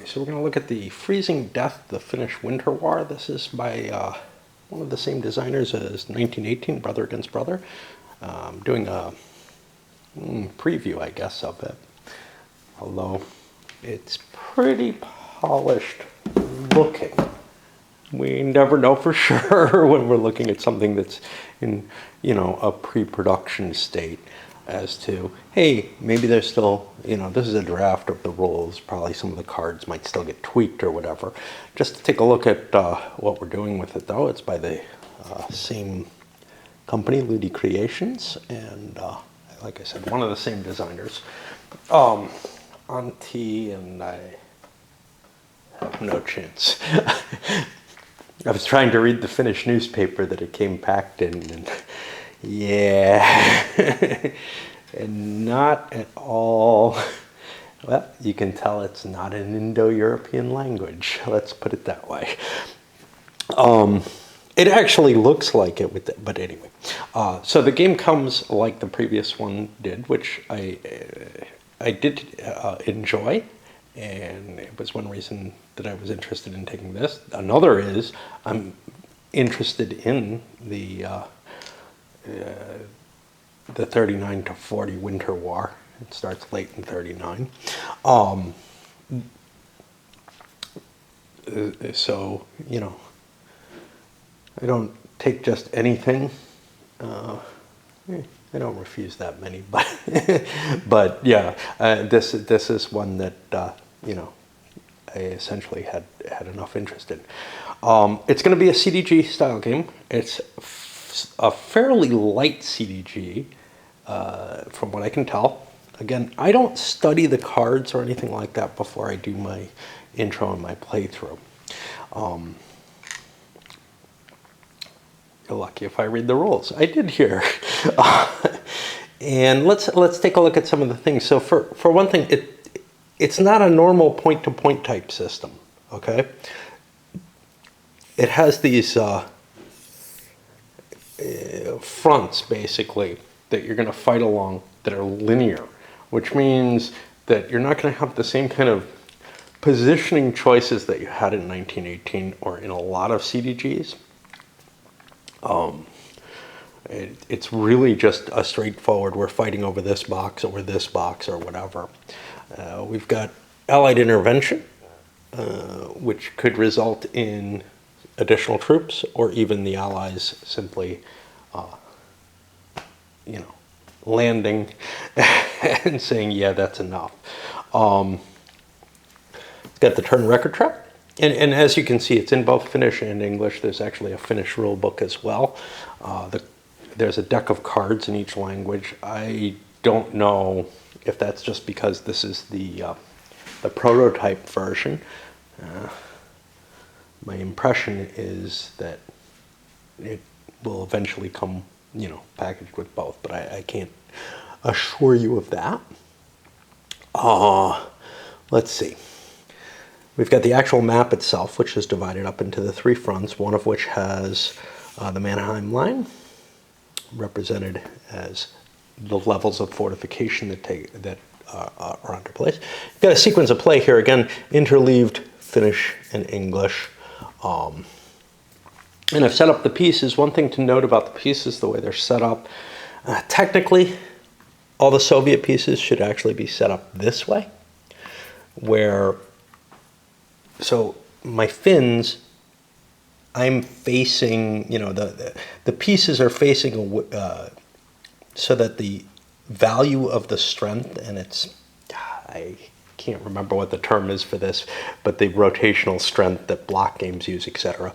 so we're going to look at the Freezing Death, the Finnish Winter War. This is by one of the same designers as 1918, Brother Against Brother. Doing a preview, I guess, of it. Although it's pretty polished looking. We never know for sure when we're looking at something that's in, a pre-production state as to, hey, maybe there's still, this is a draft of the rules. Probably some of the cards might still get tweaked or whatever. Just to take a look at what we're doing with it, though. It's by the same company, Ludi Creations, and like I said, one of the same designers. Antti and I have no chance. I was trying to read the Finnish newspaper that it came packed in, and yeah, and not at all. Well, you can tell it's not an Indo-European language. Let's put it that way. It actually looks like it, but anyway. So the game comes like the previous one did, which I did enjoy, and it was one reason that I was interested in taking this. Another is I'm interested in the 39 to 40 Winter War. It starts late in 39. So, I don't take just anything. I don't refuse that many, but yeah, this is one that I essentially had enough interest in. It's going to be a CDG style game. It's a fairly light CDG, from what I can tell. Again, I don't study the cards or anything like that before I do my intro and my playthrough. You're lucky if I read the rules. I did here. And let's take a look at some of the things. So for one thing, it's not a normal point-to-point type system, okay? It has these fronts, basically, that you're going to fight along that are linear, which means that you're not going to have the same kind of positioning choices that you had in 1918 or in a lot of CDGs. It's really just a straightforward, we're fighting over this box or whatever. We've got Allied intervention, which could result in additional troops, or even the Allies simply, landing and saying, yeah, that's enough. It's got the turn record track. And as you can see, it's in both Finnish and English. There's actually a Finnish rule book as well. There's a deck of cards in each language. I don't know if that's just because this is the prototype version. My impression is that it will eventually come, packaged with both, but I can't assure you of that. Let's see. We've got the actual map itself, which is divided up into the three fronts, one of which has the Mannerheim line, represented as the levels of fortification that are under place. You've got a sequence of play here, again, interleaved Finnish and English. And I've set up the pieces. One thing to note about the pieces, the way they're set up, technically, all the Soviet pieces should actually be set up this way, so my Finns, I'm facing, the pieces are facing so that the value of the strength, and I can't remember what the term is for this, but the rotational strength that block games use, etc.,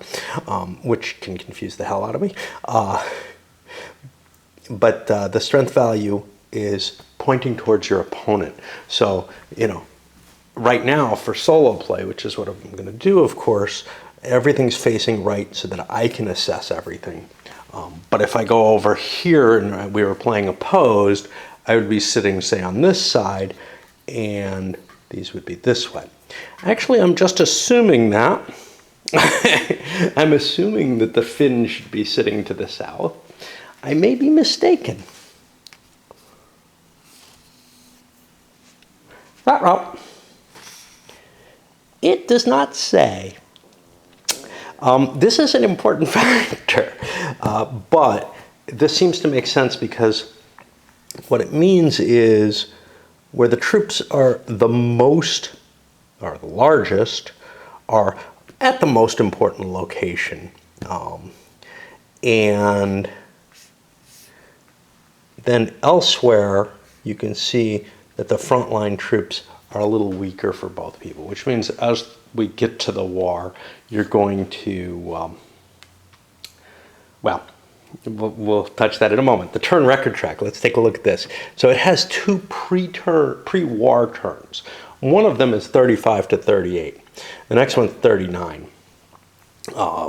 which can confuse the hell out of me. But the strength value is pointing towards your opponent. So, right now for solo play, which is what I'm going to do, of course, everything's facing right so that I can assess everything. But if I go over here and we were playing opposed, I would be sitting, say, on this side, and these would be this way. Actually, I'm just assuming that. I'm assuming that the Finns should be sitting to the south. I may be mistaken. Ruh-roh. It does not say. This is an important factor, but this seems to make sense because what it means is where the troops are the most, or the largest, are at the most important location. And then elsewhere, you can see that the frontline troops are a little weaker for both people, which means as we get to the war, you're going to, well, we'll touch that in a moment. The turn record track, let's take a look at this. So it has two pre-war turns. One of them is 35 to 38. The next one's 39,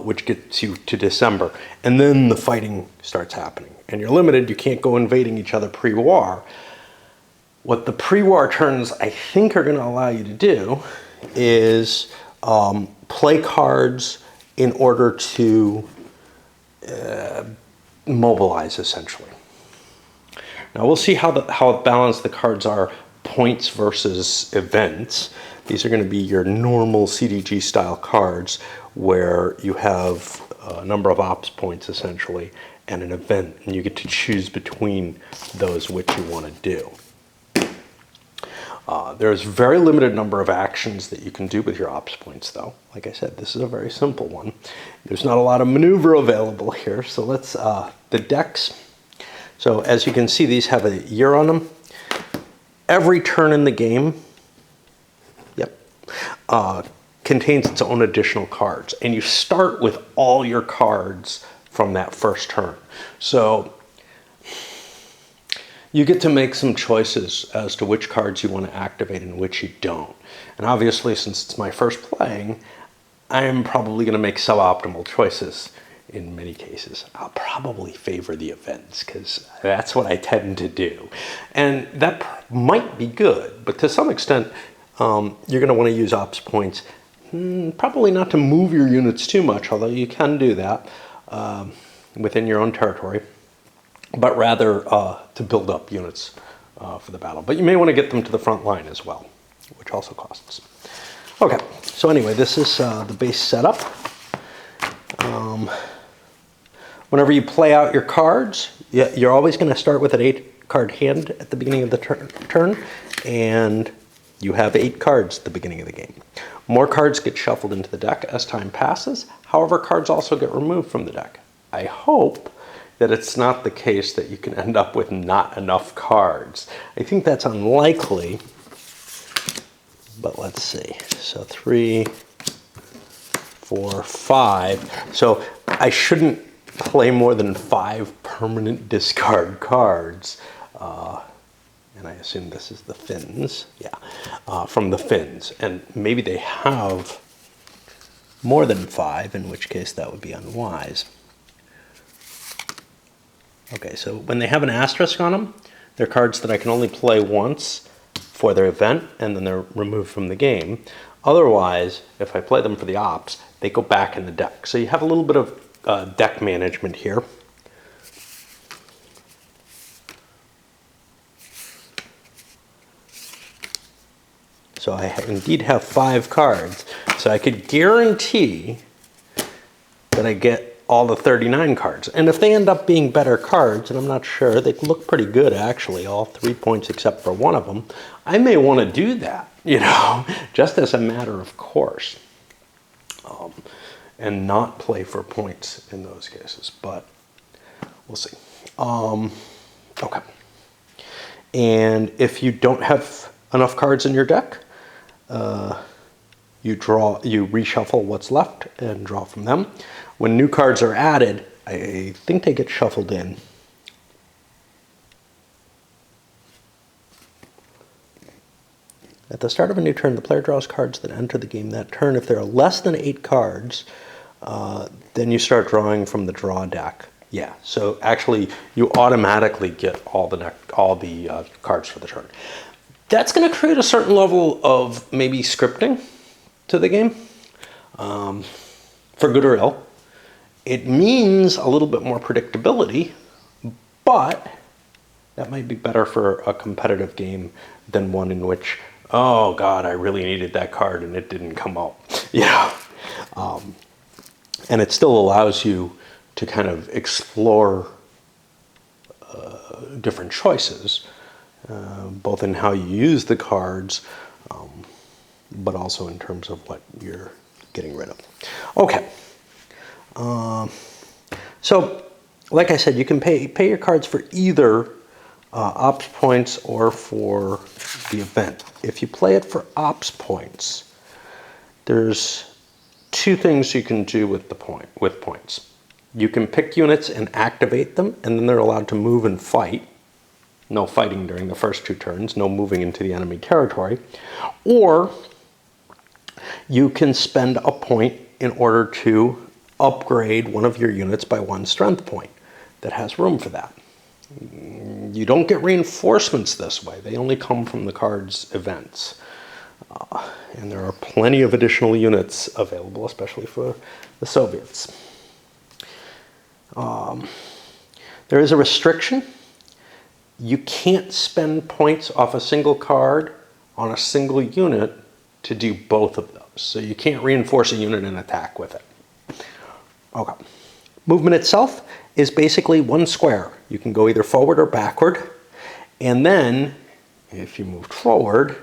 which gets you to December. And then the fighting starts happening. And you're limited, you can't go invading each other pre-war. What the pre-war turns, I think, are going to allow you to do is play cards in order to mobilize, essentially. Now we'll see how balanced the cards are, points versus events. These are going to be your normal CDG style cards where you have a number of ops points, essentially, and an event, and you get to choose between those which you want to do. There's very limited number of actions that you can do with your ops points, though. Like I said, this is a very simple one. There's not a lot of maneuver available here, so let's, the decks. So as you can see, these have a year on them. Every turn in the game, contains its own additional cards, and you start with all your cards from that first turn. So you get to make some choices as to which cards you want to activate and which you don't. And obviously, since it's my first playing, I am probably going to make suboptimal choices in many cases. I'll probably favor the events because that's what I tend to do. And that might be good, but to some extent, you're going to want to use ops points, probably not to move your units too much, although you can do that within your own territory, but rather to build up units for the battle. But you may want to get them to the front line as well, which also costs. Okay, so anyway, this is the base setup. Whenever you play out your cards, you're always going to start with an 8-card hand at the beginning of the turn, and you have 8 cards at the beginning of the game. More cards get shuffled into the deck as time passes. However, cards also get removed from the deck. I hope that it's not the case that you can end up with not enough cards. I think that's unlikely, but let's see. So 3, 4, 5. So I shouldn't play more than 5 permanent discard cards. And I assume this is the Finns. Yeah, from the Finns. And maybe they have more than 5, in which case that would be unwise. Okay, so when they have an asterisk on them, they're cards that I can only play once for their event, and then they're removed from the game. Otherwise, if I play them for the ops, they go back in the deck. So you have a little bit of deck management here. So I indeed have 5 cards. So I could guarantee that I get all the 39 cards. And if they end up being better cards, and I'm not sure, they look pretty good actually, all 3 points except for one of them, I may want to do that, you know, just as a matter of course. And not play for points in those cases, but we'll see. Okay. And if you don't have enough cards in your deck, you reshuffle what's left and draw from them. When new cards are added, I think they get shuffled in. At the start of a new turn, the player draws cards that enter the game that turn. If there are less than 8 cards, then you start drawing from the draw deck. Yeah, so actually you automatically get all the cards for the turn. That's going to create a certain level of maybe scripting to the game, for good or ill. It means a little bit more predictability, but that might be better for a competitive game than one in which oh God, I really needed that card and it didn't come out. Yeah. And it still allows you to kind of explore different choices, both in how you use the cards, but also in terms of what you're getting rid of. Okay. So, like I said, you can pay your cards for either ops points or for the event. If you play it for ops points, there's two things you can do with points. You can pick units and activate them, and then they're allowed to move and fight. No fighting during the first 2 turns, no moving into the enemy territory. Or you can spend a point in order to upgrade one of your units by 1 strength point that has room for that. You don't get reinforcements this way. They only come from the card's events. And there are plenty of additional units available, especially for the Soviets. There is a restriction. You can't spend points off a single card on a single unit to do both of those. So you can't reinforce a unit and attack with it. Okay. Movement itself is basically 1 square. You can go either forward or backward. And then, if you moved forward,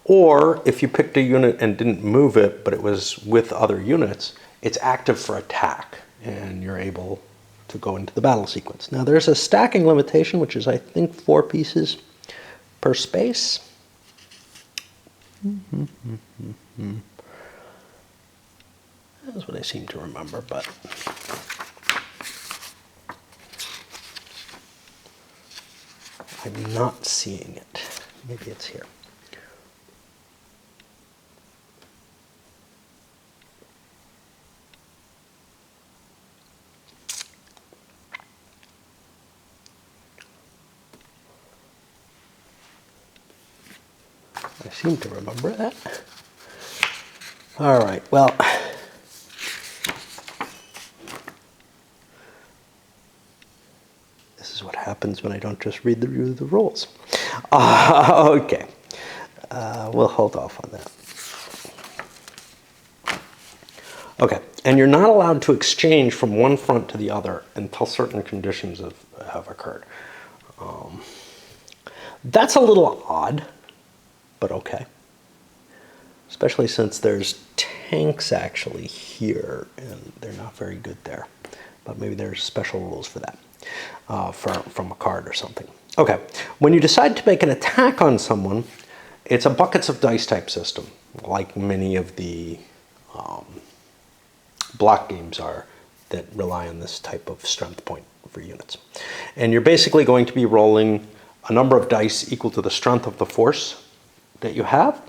or if you picked a unit and didn't move it, but it was with other units, it's active for attack, and you're able to go into the battle sequence. Now there's a stacking limitation, which is I think 4 pieces per space. That's what I seem to remember, but I'm not seeing it. Maybe it's here. I seem to remember that. All right, well, this is what happens when I don't just read the rules. Okay, we'll hold off on that. Okay, and you're not allowed to exchange from one front to the other until certain conditions have occurred. That's a little odd, but okay. Especially since there's tanks actually here, and they're not very good there. But maybe there's special rules for that, from a card or something. Okay, when you decide to make an attack on someone, it's a buckets of dice type system, like many of the block games are that rely on this type of strength point for units. And you're basically going to be rolling a number of dice equal to the strength of the force that you have.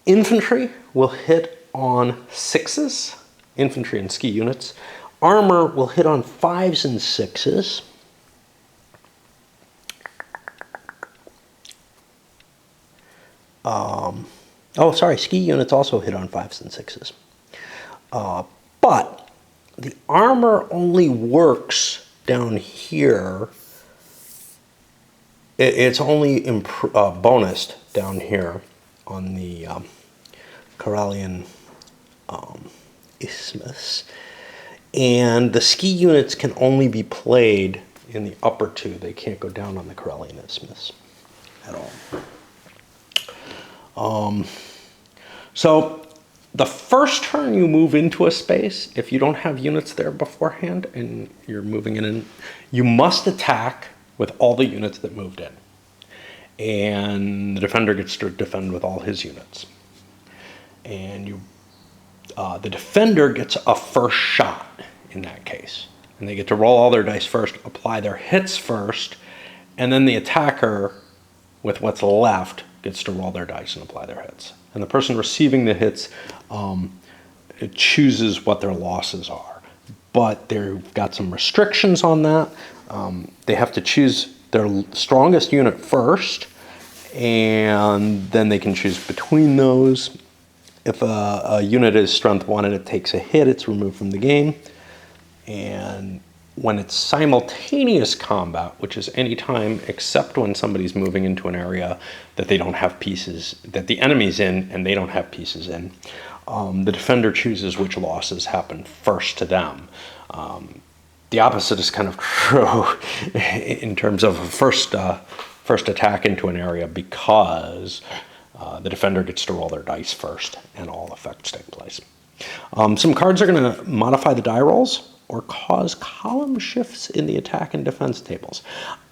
Infantry will hit on 6s, infantry and ski units. Armor will hit on 5s and 6s. Ski units also hit on 5s and 6s. But the armor only works down here. It's only bonused down here on the Karelian Isthmus. And the ski units can only be played in the upper 2. They can't go down on the Karelian Isthmus at all. So the first turn you move into a space, if you don't have units there beforehand and you're moving in, you must attack with all the units that moved in. And the defender gets to defend with all his units. And the defender gets a first shot in that case. And they get to roll all their dice first, apply their hits first, and then the attacker, with what's left, gets to roll their dice and apply their hits. And the person receiving the hits chooses what their losses are. But they've got some restrictions on that. They have to choose their strongest unit first, and then they can choose between those. If a unit is strength 1 and it takes a hit, it's removed from the game. And when it's simultaneous combat, which is any time except when somebody's moving into an area that they don't have pieces, that the enemy's in and they don't have pieces in, the defender chooses which losses happen first to them. The opposite is kind of true in terms of a first attack into an area, because the defender gets to roll their dice first and all effects take place. Some cards are going to modify the die rolls or cause column shifts in the attack and defense tables.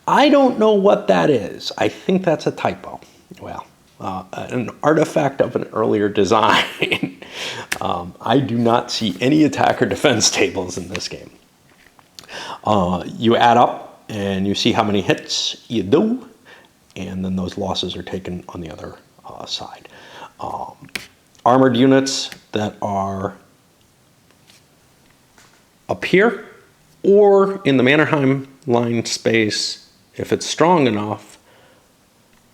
I don't know what that is. I think that's a typo. Well, an artifact of an earlier design. I do not see any attack or defense tables in this game. You add up and you see how many hits you do, and then those losses are taken on the other side. Armored units that are up here or in the Mannerheim line space, if it's strong enough,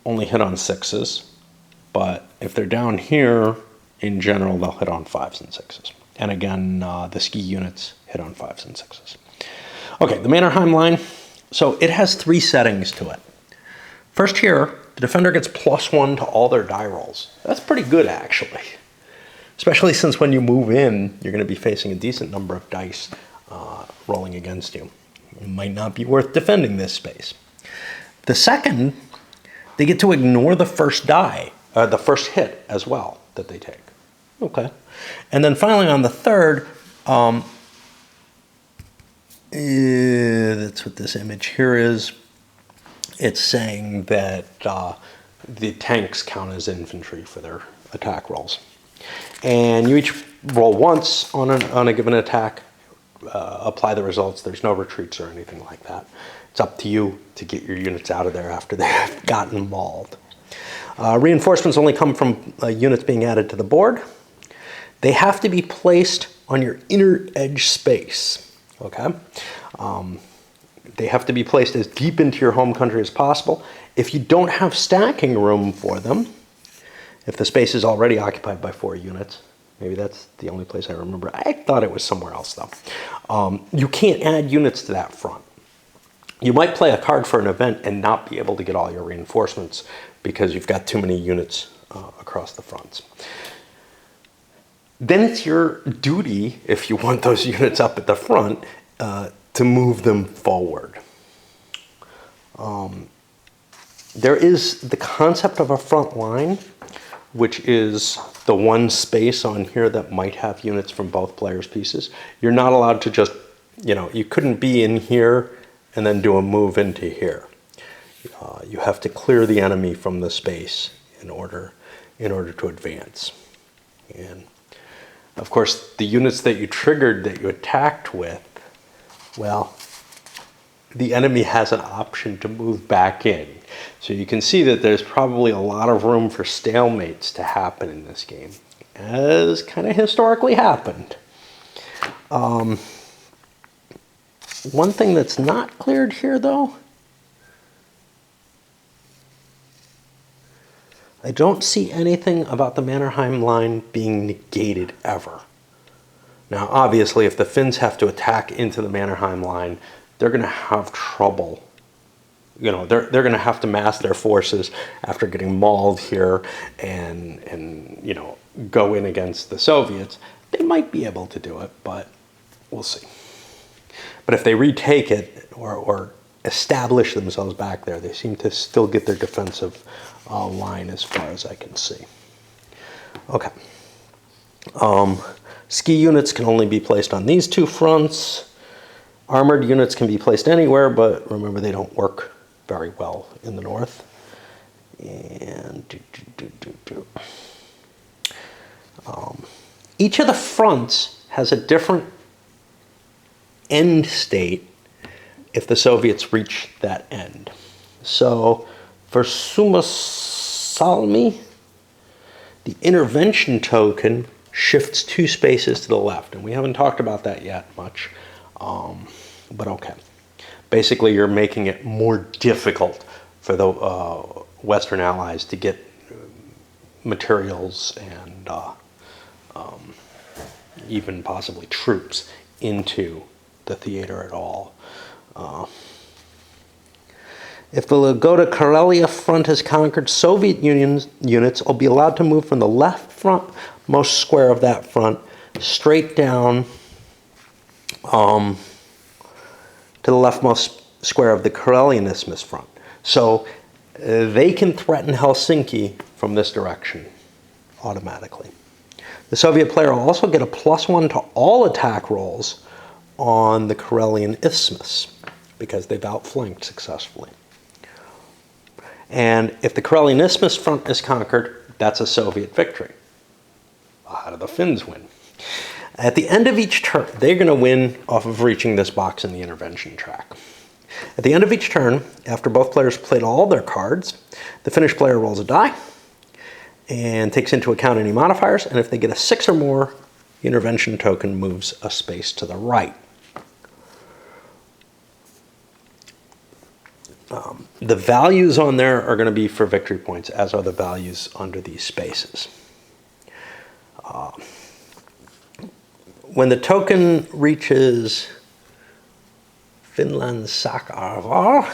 only hit on 6s. But if they're down here, in general, they'll hit on 5s and 6s. And again, the ski units hit on 5s and 6s. Okay, the Mannerheim line. So it has 3 settings to it. First here, the defender gets +1 to all their die rolls. That's pretty good, actually. Especially since when you move in, you're going to be facing a decent number of dice rolling against you. It might not be worth defending this space. The second, they get to ignore the first die, the first hit as well that they take. Okay. And then finally on the third, that's what this image here is. It's saying that the tanks count as infantry for their attack rolls. And you each roll once on a given attack, apply the results. There's no retreats or anything like that. It's up to you to get your units out of there after they've gotten mauled. Reinforcements only come from units being added to the board. They have to be placed on your inner edge space, okay? They have to be placed as deep into your home country as possible. If you don't have stacking room for them, if the space is already occupied by 4 units, maybe that's the only place I remember. I thought it was somewhere else, though. You can't add units to that front. You might play a card for an event and not be able to get all your reinforcements because you've got too many units across the fronts. Then it's your duty, if you want those units up at the front, to move them forward. There is the concept of a front line, which is the one space on here that might have units from both players' pieces. You're not allowed to just, you couldn't be in here and then do a move into here. You have to clear the enemy from the space in order to advance. And of course, the units that you triggered, that you attacked with, well, the enemy has an option to move back in. So you can see that there's probably a lot of room for stalemates to happen in this game, as kind of historically happened. One thing that's not cleared here, though, I don't see anything about the Mannerheim line being negated ever. Now, obviously, if the Finns have to attack into the Mannerheim line, they're going to have trouble. They're going to have to mass their forces after getting mauled here and go in against the Soviets. They might be able to do it, but we'll see. But if they retake it or establish themselves back there, they seem to still get their defensive line as far as I can see. Okay. Ski units can only be placed on these 2 fronts. Armored units can be placed anywhere, but remember they don't work very well in the north. And each of the fronts has a different end state if the Soviets reach that end. So for Suma Salmi, the intervention token shifts 2 spaces to the left, and we haven't talked about that yet much, but okay. Basically, you're making it more difficult for the Western Allies to get materials and even possibly troops into the theater at all. If the Lagota Karelia front is conquered, Soviet Union units will be allowed to move from the left frontmost square of that front straight down to the leftmost square of the Karelian Isthmus front. So they can threaten Helsinki from this direction automatically. The Soviet player will also get a +1 to all attack rolls on the Karelian Isthmus because they've outflanked successfully. And if the Karelian Isthmus front is conquered, that's a Soviet victory. How do the Finns win? At the end of each turn, they're going to win off of reaching this box in the intervention track. At the end of each turn, after both players played all their cards, the Finnish player rolls a die and takes into account any modifiers, and if they get a 6 or more, the intervention token moves a space to the right. The values on there are going to be for victory points, as are the values under these spaces. When the token reaches Finland Sakarvar,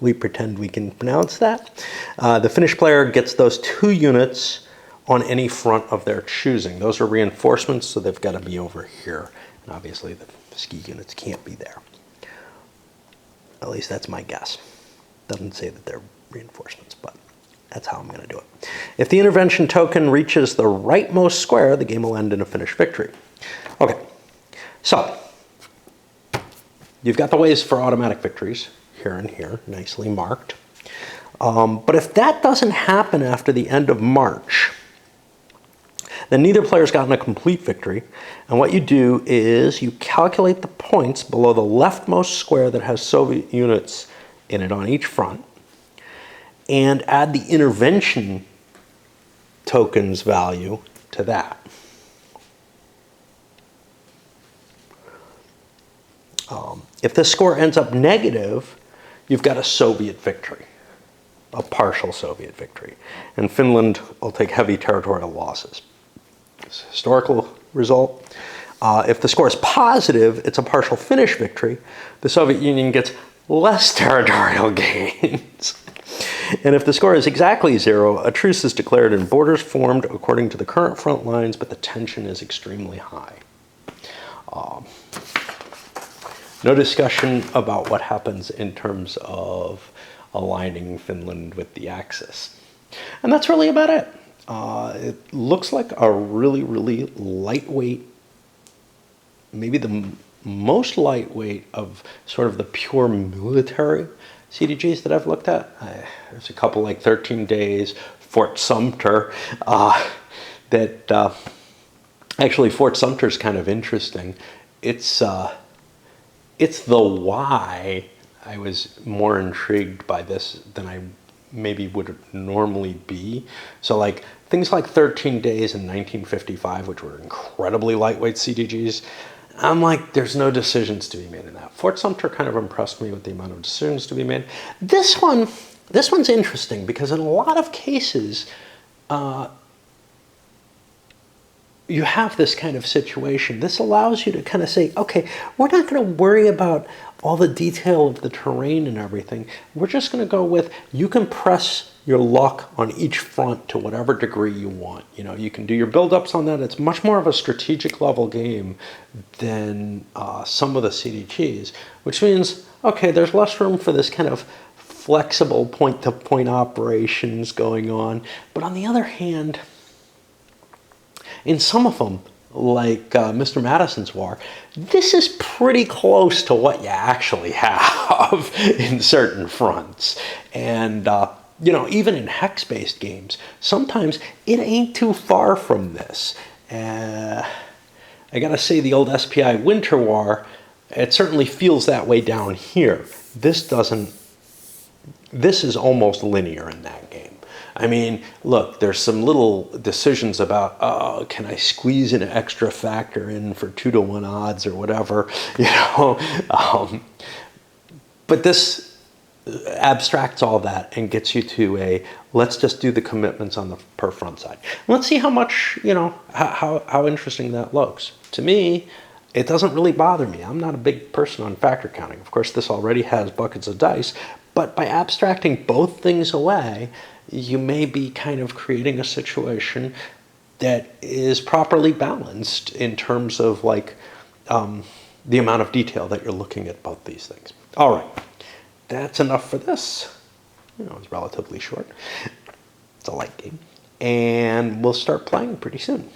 we pretend we can pronounce that. The Finnish player gets those 2 units on any front of their choosing. Those are reinforcements, so they've got to be over here. And obviously the ski units can't be there. At least that's my guess. Doesn't say that they're reinforcements, but that's how I'm going to do it. If the intervention token reaches the rightmost square, the game will end in a Finnish victory. Okay, so you've got the ways for automatic victories here and here, nicely marked. But if that doesn't happen after the end of March, then neither player's gotten a complete victory. And what you do is you calculate the points below the leftmost square that has Soviet units in it on each front and add the intervention token's value to that. If the score ends up negative, you've got a Soviet victory, a partial Soviet victory. And Finland will take heavy territorial losses. Historical result. If the score is positive, it's a partial Finnish victory. The Soviet Union gets less territorial gains. And if the score is exactly 0, a truce is declared and borders formed according to the current front lines, but the tension is extremely high. No discussion about what happens in terms of aligning Finland with the Axis. And that's really about it. It looks like a really, really lightweight, maybe the most lightweight of sort of the pure military CDGs that I've looked at. There's a couple like 13 Days, Fort Sumter, actually Fort Sumter's kind of interesting. It's the why I was more intrigued by this than I maybe would normally be. So like things like 13 Days in 1955, which were incredibly lightweight CDGs, I'm like, there's no decisions to be made in that. Fort Sumter kind of impressed me with the amount of decisions to be made. This one's interesting because in a lot of cases, you have this kind of situation. This allows you to kind of say, okay, we're not going to worry about all the detail of the terrain and everything. We're just going to go with, you can press your luck on each front to whatever degree you want. You know, you can do your build-ups on that. It's much more of a strategic level game than some of the CDGs, which means, okay, there's less room for this kind of flexible point-to-point operations going on. But on the other hand, in some of them, like Mr. Madison's War, this is pretty close to what you actually have in certain fronts. And, you know, even in hex-based games, sometimes it ain't too far from this. I gotta say, the old SPI Winter War, it certainly feels that way down here. This is almost linear in that game. I mean, look, there's some little decisions about, oh, can I squeeze an extra factor in for 2-to-1 odds or whatever, you know? But this abstracts all that and gets you to a, let's just do the commitments on the per front side. Let's see how much, how interesting that looks. To me, it doesn't really bother me. I'm not a big person on factor counting. Of course, this already has buckets of dice, but by abstracting both things away, you may be kind of creating a situation that is properly balanced in terms of like the amount of detail that you're looking at both these things. All right, that's enough for this. It's relatively short. It's a light game. And we'll start playing pretty soon.